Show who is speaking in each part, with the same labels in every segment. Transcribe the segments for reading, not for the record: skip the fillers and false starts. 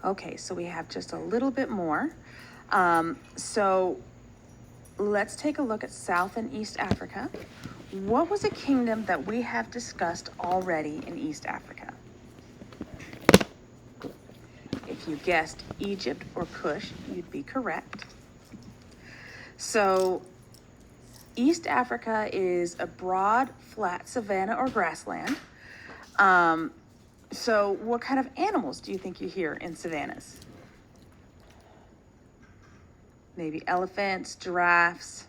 Speaker 1: Okay, so we have just a little bit more. So let's take a look at South and East Africa. What was a kingdom that we have discussed already in East Africa? If you guessed Egypt or Kush, you'd be correct. So East Africa is a broad, flat savanna or grassland. So what kind of animals do you think you hear in savannas? Maybe elephants, giraffes.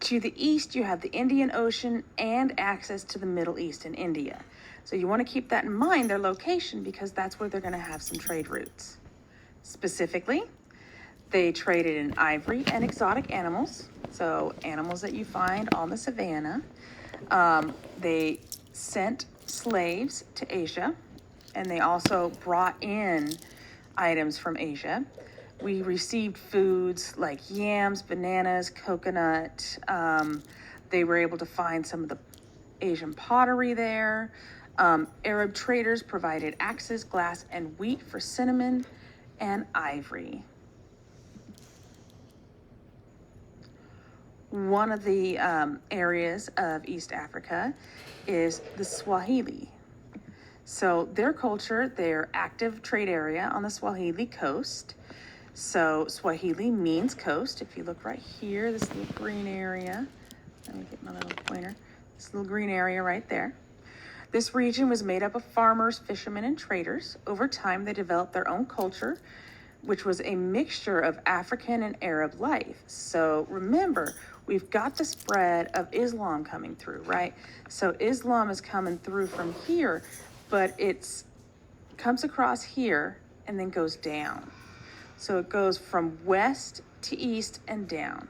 Speaker 1: To the east, you have the Indian Ocean and access to the Middle East and India. So you want to keep that in mind, their location, because that's where they're going to have some trade routes. Specifically, they traded in ivory and exotic animals, so animals that you find on the savannah. They sent slaves to Asia, and they also brought in items from Asia. We received foods like yams, bananas, coconut. They were able to find some of the Asian pottery there. Arab traders provided axes, glass, and wheat for cinnamon and ivory. One of the areas of East Africa is the Swahili. So their culture, their active trade area on the Swahili coast. So Swahili means coast. If you look right here, this little green area, let me get my little pointer, this little green area right there. This region was made up of farmers, fishermen, and traders. Over time, they developed their own culture, which was a mixture of African and Arab life. So remember, we've got the spread of Islam coming through, right? So Islam is coming through from here, but it comes across here and then goes down. So it goes from west to east and down.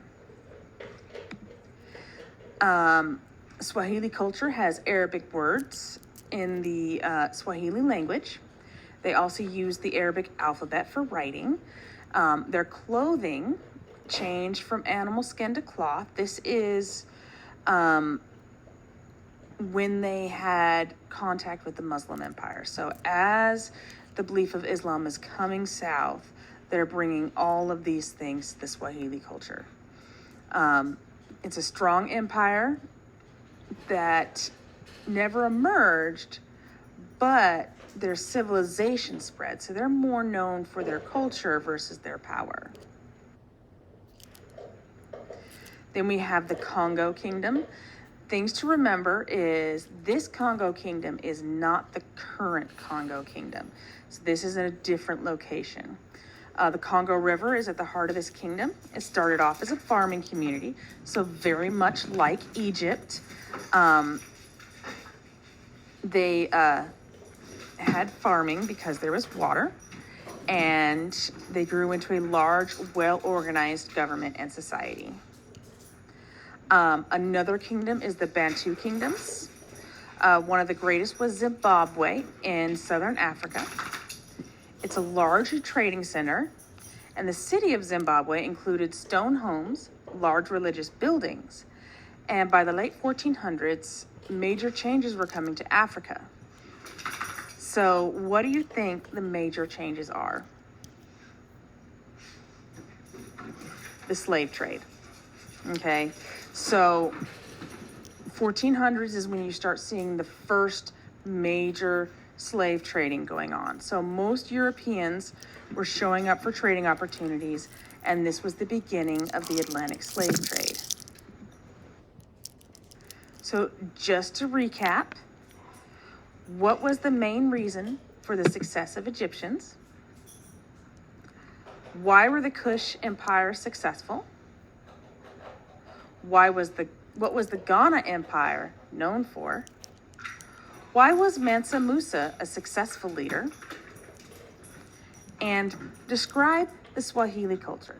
Speaker 1: Swahili culture has Arabic words in the Swahili language. They also use the Arabic alphabet for writing. Their clothing changed from animal skin to cloth. This is when they had contact with the Muslim Empire. So as the belief of Islam is coming south, they're bringing all of these things to the Swahili culture. It's a strong empire that never emerged, but their civilization spread. So they're more known for their culture versus their power. Then we have the Congo Kingdom. Things to remember is this Congo Kingdom is not the current Congo Kingdom. So this is in a different location. The Congo River is at the heart of this kingdom. It started off as a farming community, so very much like Egypt. They had farming because there was water, and they grew into a large, well-organized government and society. Another kingdom is the Bantu kingdoms. One of the greatest was Zimbabwe in southern Africa. It's a large trading center, and the city of Zimbabwe included stone homes, large religious buildings, and by the late 1400s, major changes were coming to Africa. So what do you think the major changes are? The slave trade. Okay, so 1400s is when you start seeing the first major slave trading going on. So most Europeans were showing up for trading opportunities, and this was the beginning of the Atlantic slave trade. So just to recap, what was the main reason for the success of Egyptians? Why were the Kush Empire successful? What was the Ghana Empire known for? Why was Mansa Musa a successful leader? And describe the Swahili culture.